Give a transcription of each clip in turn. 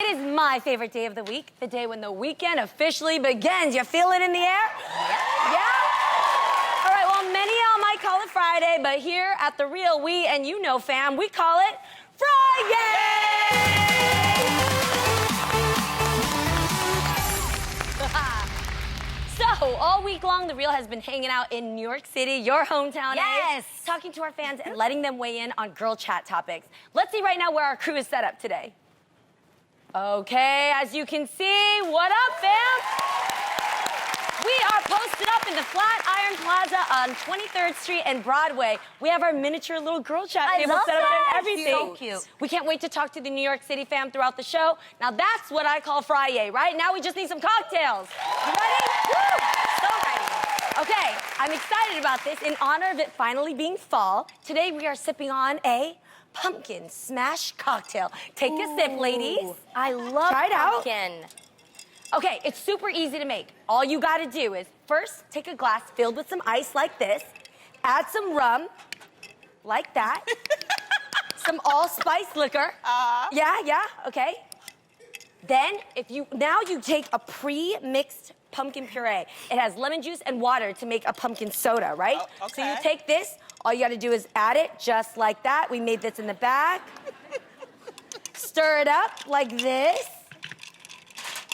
It is my favorite day of the week, the day when the weekend officially begins. You feel it in the air? Yeah? All right, well, many of y'all might call it Friday, but here at The Real, we and you know fam, we call it Friday! So, all week long, The Real has been hanging out in New York City, your hometown. Yes. Talking to our fans and letting them weigh in on girl chat topics. Let's see right now where our crew is set up today. Okay, as you can see, what up, fam? We are posted up in the Flatiron Plaza on 23rd Street and Broadway. We have our miniature little girl chat table set up and everything. So cute. We can't wait to talk to the New York City fam throughout the show. Now that's what I call Friday, right? Now we just need some cocktails. You ready? Woo! So ready. Okay, I'm excited about this. In honor of it finally being fall, today we are sipping on a pumpkin smash cocktail. Take a sip, ladies. I love Try it out. pumpkin. Okay, it's super easy to make. All you gotta do is first take a glass filled with some ice like this, add some rum, like that, some allspice liquor. Yeah, okay. Then now you take a pre-mixed pumpkin puree. It has lemon juice and water to make a pumpkin soda, right? Oh, okay. So you take this, all you gotta do is add it just like that. We made this in the back. Stir it up like this.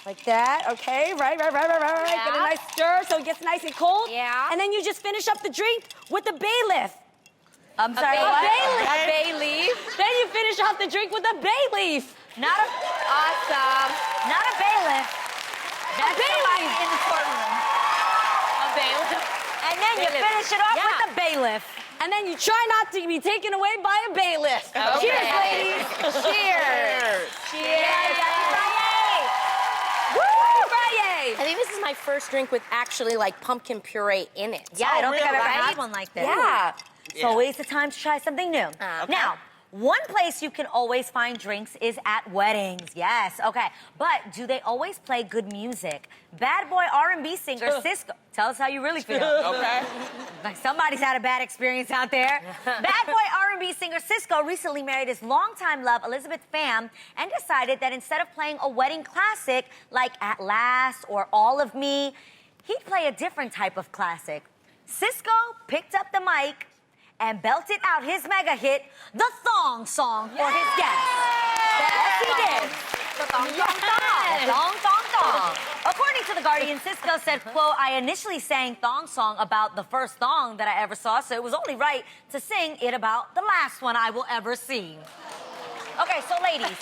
Like that, okay, right. Yeah. Get a nice stir so it gets nice and cold. Yeah. And then you just finish up the drink with a bay leaf. I'm sorry, A what? bay leaf. A bay leaf. Then you finish off the drink with a bay leaf. Not a awesome. Not a bailiff. That's bay somebody leaf. in the courtroom. A bailiff. And then you Bailiff. finish it off Yeah. with a bailiff. And then you try not to be taken away by a bailiff. Okay. Cheers, ladies. Cheers. Cheers. Woo, Friday. I think this is my first drink with actually like pumpkin puree in it. Yeah, I don't think I've really? ever had Right? one like this. Yeah. It's always the time to try something new. Okay. Now, one place you can always find drinks is at weddings. Yes, okay. But do they always play good music? Bad boy R&B singer Cisco. Tell us how you really feel. Okay. Like somebody's had a bad experience out there. Bad boy R&B singer Cisco recently married his longtime love, Elizabeth Pham, and decided that instead of playing a wedding classic like At Last or All of Me, he'd play a different type of classic. Cisco picked up the mic and belted out his mega hit, the thong song, for his guests. Yes, he did. The thong, thong, thong. The thong, thong, thong. According to The Guardian, Cisco said, quote, I initially sang thong song about the first thong that I ever saw, so it was only right to sing it about the last one I will ever see. Okay, so ladies,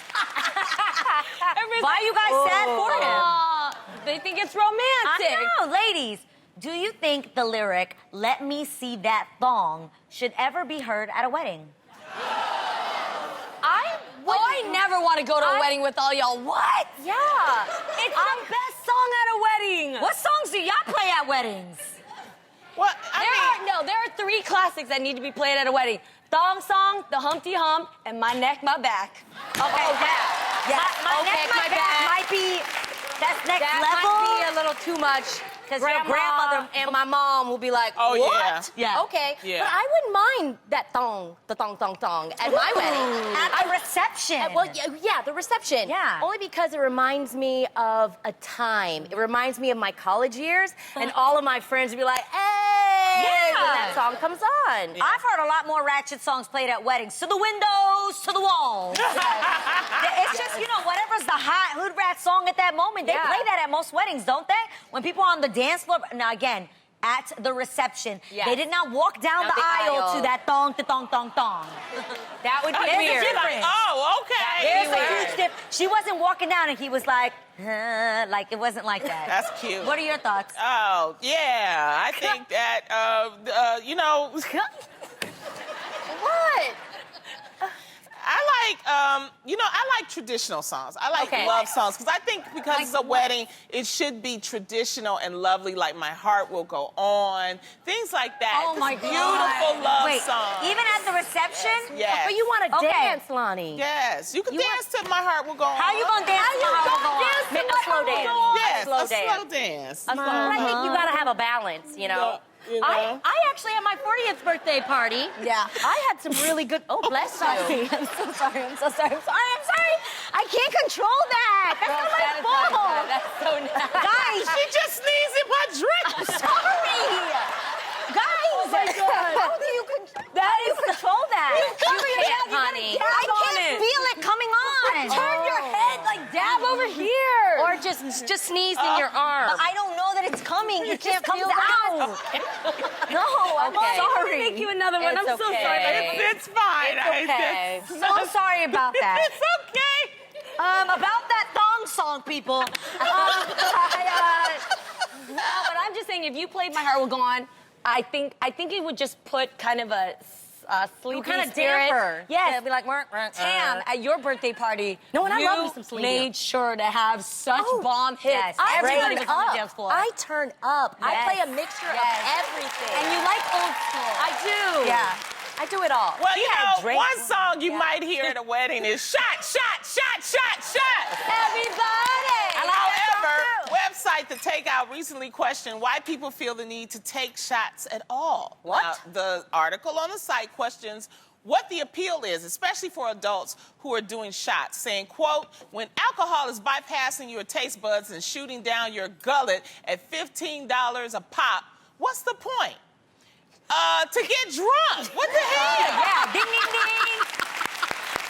why are you guys sad for him? They think it's romantic. I know, ladies. Do you think the lyric, let me see that thong, should ever be heard at a wedding? I never want to go to a wedding with all y'all. What? Yeah. It's the best song at a wedding. What songs do y'all play at weddings? Well, There are three classics that need to be played at a wedding. Thong song, the Humpty Hump, and My Neck, My Back. Okay, yeah. My Okay, neck, my my back back. might be, that's next That level. might be a little too much. Because your Grandma grandmother and my mom will be like, Oh, what? yeah. Okay. Yeah. But I wouldn't mind that thong, the thong, thong, thong at my wedding. At the reception. Well, yeah, the reception. Yeah. Only because it reminds me of a time. It reminds me of my college years, and all of my friends would be like, hey, Yeah. when that song comes on. I've heard a lot more ratchet songs played at weddings. To the windows, to the walls. It's just, whatever's the hot hood rat song at that moment. They Yeah. play that at most weddings, don't they? When people are on the dance floor. Now, again, at the reception, Yes. they did not walk down the aisle to that thong, to thong, thong, thong. That would be There's a weird. difference. Oh, okay. There's weird. a huge dip. She wasn't walking down and he was like it wasn't like that. That's cute. What are your thoughts? Oh, yeah. I think that, What? I like traditional songs. I like Okay. love songs because I think because it's a wedding, it should be traditional and lovely. Like My Heart Will Go On, things like that. Oh, my Just beautiful love Wait, songs. even at the reception? Yes. But you want to Okay. dance, Lonnie. Yes, you can dance to My Heart Will Go On. How you gonna dance? How you to gonna Go On? dance to Make My a slow Heart Will dance. Go On? Yes, slow a dance. slow dance. But I think you gotta have a balance, you know. You know? I actually had my 40th birthday party. Yeah. I had some really good. Oh, bless you. I'm so sorry. I'm so sorry. I'm sorry. I can't control that. That's not my fault. That's so nice. Guys, She just sneezed in my drink. sorry. Guys. Oh my God. How do you control that? You can't, honey. I can't feel it coming on. Turn your head, like dab over here. Or just sneeze in your arm. But I don't know that it's coming. It just comes feel out. No, I'm Okay. sorry. Make you another one. It's I'm so okay. sorry. It's fine. Okay. So sorry about that. It's okay. About that thong song, people. No, but I'm just saying, if you played My Heart Will Go On, I think it would just put kind of a sleepy Kind of spirit. damper. Yes. It'd be like, Tam, at your birthday party, No, and I you love me some Celine Dion. made sure to have such bomb hits. yes. Everybody Turn was on the dance floor. I turn up. I Yes. play a mixture Yes. of everything. And you like old school. I do. Yeah. I do it all. Well, She you had know, Drake. one song you might hear at a wedding is shot, shot, shot, shot, shot. Everybody. However, website The Takeout recently questioned why people feel the need to take shots at all. What? The article on the site questions what the appeal is, especially for adults who are doing shots, saying, quote, when alcohol is bypassing your taste buds and shooting down your gullet at $15 a pop, what's the point? To get drunk. What the hell? Yeah, ding, ding, ding.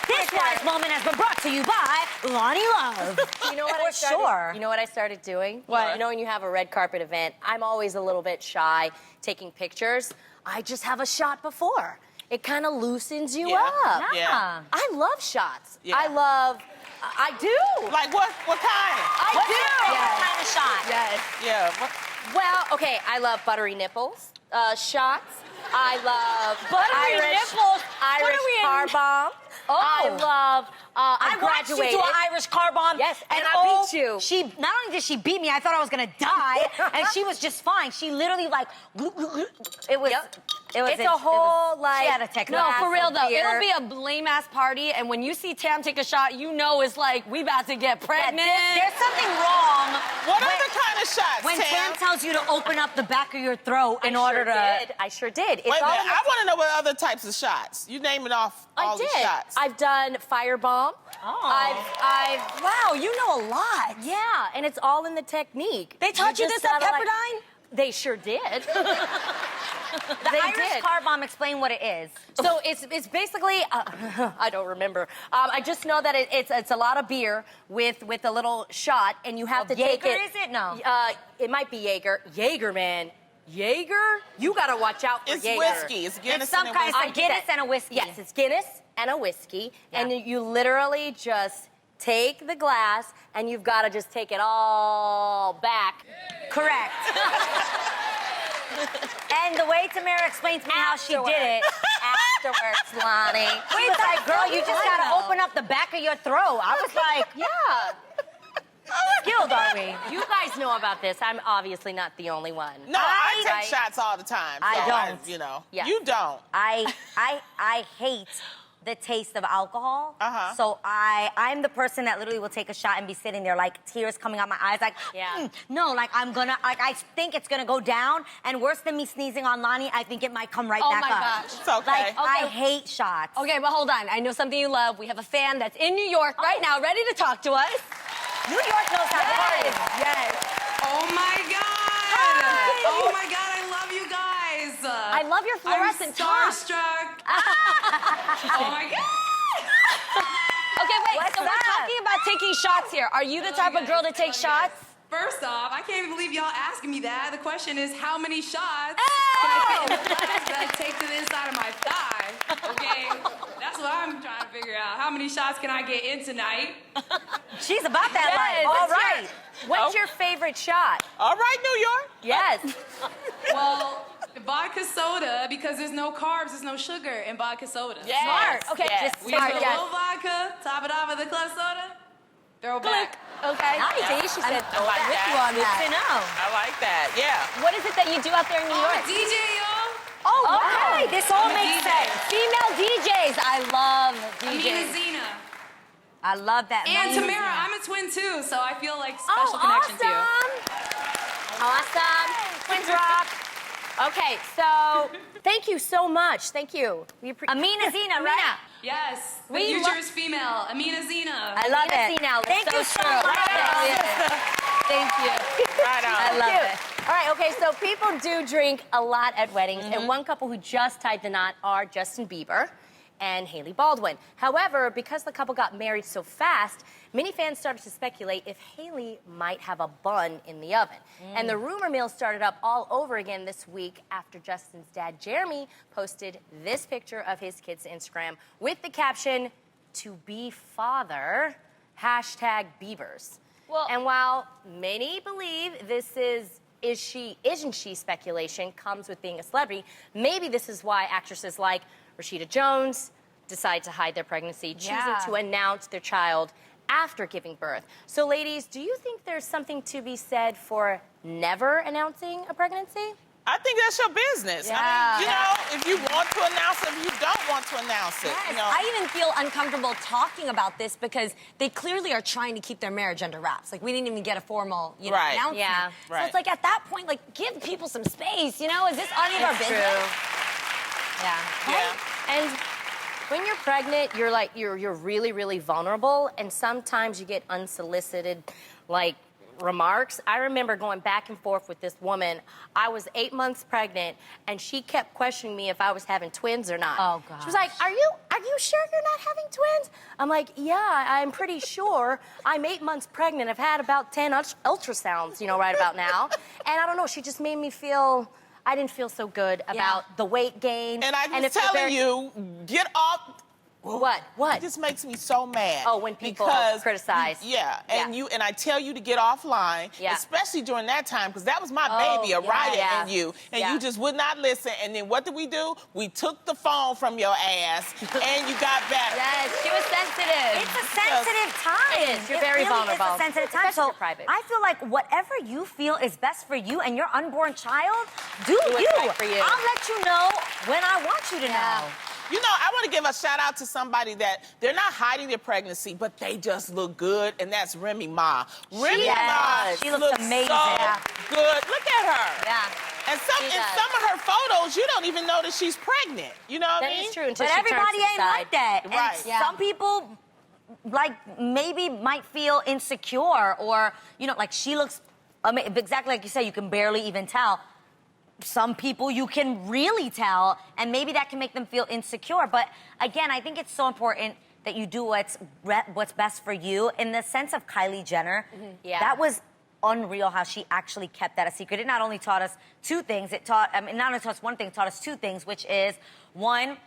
This wise moment has been brought to you by Lonnie Love. You know what For I started, sure. You know what I started doing? What? You know when you have a red carpet event, I'm always a little bit shy taking pictures. I just have a shot before. It kind of loosens you Yeah. up. Yeah. I love shots. Yeah. I do. Like what kind? What's your favorite kind of shot? Yes. Yeah. Well, okay, I love buttery nipples, shots. I love Buttery Irish, nipples? What Irish are we in? car bomb. Oh. I love I watched you do an Irish car bomb. Yes, and I oh, beat you. She not only did she beat me, I thought I was gonna die, and she was just fine. She literally like, it was, Yep. it was. It's a whole, like- She had a technique. No, for real though, beer. it'll be a lame ass party, and when you see Tam take a shot, you know it's like we about to get pregnant. There's something wrong. What when, other kind of shots, when Tam Tam? tells you to open up the back of your throat in order to. I sure did. It's Wait a all minute. in the- I want to know what other types of shots. You name it off all I the did. shots. I've done firebomb. Oh. Wow, you know a lot. Yeah, and it's all in the technique. They taught you just this at gotta, like- Pepperdine? They sure did. The They Irish did. car bomb. Explain what it is. So it's basically I don't remember. I just know that it's a lot of beer with a little shot, and you have to take Jaeger, it. is it? No. It might be Jaeger. Jaeger, man. Jaeger. You gotta watch out for It's Jaeger. whiskey. It's Guinness It's some and a kind whiskey. of a Guinness and a whiskey. Yes, it's Guinness and a whiskey, and Yeah. you literally just take the glass, and you've got to just take it all back. Correct. And the way Tamara explained to me how she did it. Afterwards, Lonnie. She was like, girl, you just gotta open up the back of your throat. I was like, Yeah. skilled, are we? You guys know about this. I'm obviously not the only one. No, I take I- shots all the time. I so don't. you know. Yes. You don't. I hate the taste of alcohol. Uh-huh. So I'm the person that literally will take a shot and be sitting there like tears coming out my eyes, like, Yeah. no, like I think it's gonna go down, and worse than me sneezing on Lonnie, I think it might come right Oh back my up. gosh. It's okay. Like I hate shots. Okay, but hold on. I know something you love. We have a fan that's in New York right now, ready to talk to us. New York knows how to party. Yes. Oh my God! Hi. Oh my God, I love you guys. I love your fluorescent I'm top. starstruck. Oh my God! Okay, wait. What's so we're that? talking about taking shots here. Are you the type of girl to take shots? First off, I can't even believe y'all asking me that. The question is, how many shots Oh! can I take in the glass that I take to the inside of my thigh? Okay, that's what I'm trying to figure out. How many shots can I get in tonight? She's about that Yes, life. All that's right. What's your favorite shot? All right, New York. Yes. Well, vodka soda, because there's no carbs, there's no sugar in vodka soda. Smart. Okay, Yes. just We smart. put a Yes. little vodka, top it off with a club soda, throw back. Okay. See, she said, I like with you that. on that. To know. I like that. Yeah. What is it that you do out there in New I'm a York? DJ, y'all. Oh, wow. Okay, this all I'm a makes DJ. sense. Female DJs. I love I'm Nina DJs. Zena. I love that. And name. Tamara, I'm a twin too, so I feel like special connection to you. Awesome. Twins rock. Okay, so thank you so much. Thank you. Amina Zina, right? Yes, the We future lo- is female. Amina Zina. I love Amina it. Zina, that's Thank so you so true. much. Right. Thank you. Right on. I love Cute. it. All right, okay, so people do drink a lot at weddings, and one couple who just tied the knot are Justin Bieber and Hailey Baldwin. However, because the couple got married so fast, many fans started to speculate if Hailey might have a bun in the oven. And the rumor mill started up all over again this week after Justin's dad, Jeremy, posted this picture of his kids to Instagram with the caption, "To be father, #Biebers." Well- And while many believe this isn't she speculation comes with being a celebrity, maybe this is why actresses like Rashida Jones decide to hide their pregnancy, choosing Yeah. to announce their child after giving birth. So ladies, do you think there's something to be said for never announcing a pregnancy? I think that's your business. I mean, you know, if you want to announce it, if you don't want to announce it, Yes, you know. I even feel uncomfortable talking about this because they clearly are trying to keep their marriage under wraps. Like, we didn't even get a formal, Right. announcement. Yeah. So Right. it's like, at that point, like, give people some space, you know? Is this any of our business? Yeah. Yeah. And when you're pregnant, you're like you're really, really vulnerable, and sometimes you get unsolicited like remarks. I remember going back and forth with this woman. I was 8 months pregnant, and she kept questioning me if I was having twins or not. Oh, She was like, "Are you sure you're not having twins?" I'm like, "Yeah, I'm pretty sure. I'm 8 months pregnant. I've had about 10 ultrasounds, right about now." And I don't know. She just made me feel. I didn't feel so good about the weight gain. And I'm if just you're telling you, get off. What? It just makes me so mad. Oh, when people because criticize. Yeah, and Yeah. I tell you to get offline, Yeah. especially during that time, because that was my Oh, baby, Araya, yeah. and you Yeah. just would not listen. And then what did we do? We took the phone from your ass, and you got better. Yes, she was sensitive. It's a sensitive time. It is. You're It very really vulnerable. It's a sensitive time. Especially So for private. I feel like whatever you feel is best for you and your unborn child, do what's you. right for you. I'll let you know when I want you to know. You know, I want to give a shout out to somebody that they're not hiding their pregnancy, but they just look good, and that's Remy Ma. Remy Ma does. She looks amazing. so Yeah. good. Look at her. Yeah. And She in does. some of her photos, you don't even know that she's pregnant. You know what That I mean? is true until But she everybody turns to ain't the like side. that. And Right. Yeah. some people, maybe might feel insecure or, like she looks, exactly like you said, you can barely even tell. Some people you can really tell, and maybe that can make them feel insecure. But again, I think it's so important that you do what's best for you. In the sense of Kylie Jenner, Yeah. that was unreal how she actually kept that a secret. It not only taught us two things, not only taught us one thing, it taught us two things, which is, one,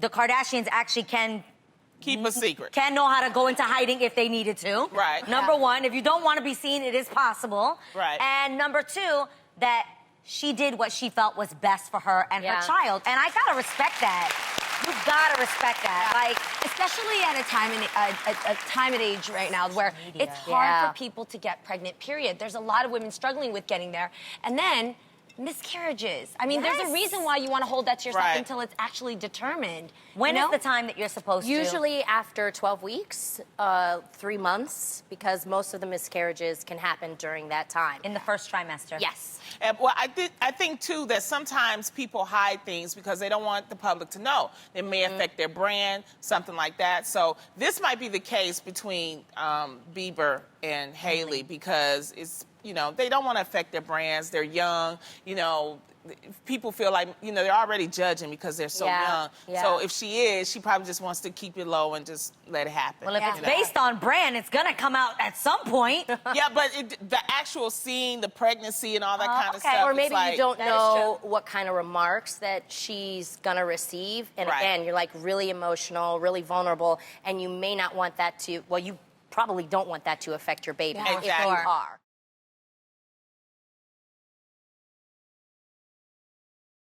the Kardashians actually can Keep a secret. know how to go into hiding if they needed to. Right. Number one, if you don't want to be seen, it is possible. Right. And number two, that she did what she felt was best for her and Yeah. her child. And I gotta respect that. You gotta respect that. Like, Especially at a time and age right now where it's hard Yeah. for people to get pregnant, period. There's a lot of women struggling with getting there. And then miscarriages. I mean, there's a Yes. reason why you want to hold that to yourself Right. until it's actually determined. when you is know? the time that you're supposed to? Usually after 12 weeks, 3 months, because most of the miscarriages can happen during that time. in the first trimester. Yes. And, well, I think, too, that sometimes people hide things because they don't want the public to know. It may affect their brand, something like that. So this might be the case between Bieber and Hailey because it's, they don't want to affect their brands. They're young, people feel like, they're already judging because they're so Yeah, young. yeah. So if she probably just wants to keep it low and just let it happen. Well, if it's you know? based on brand, it's gonna come out at some point. Yeah, but the actual scene, the pregnancy and all that kind of okay. stuff. Or it's maybe like, you don't That is know what kind of remarks that she's gonna receive. And Right. again, you're like really emotional, really vulnerable, and you may not want that to, well, you probably don't want that to affect your baby if you Exactly. are.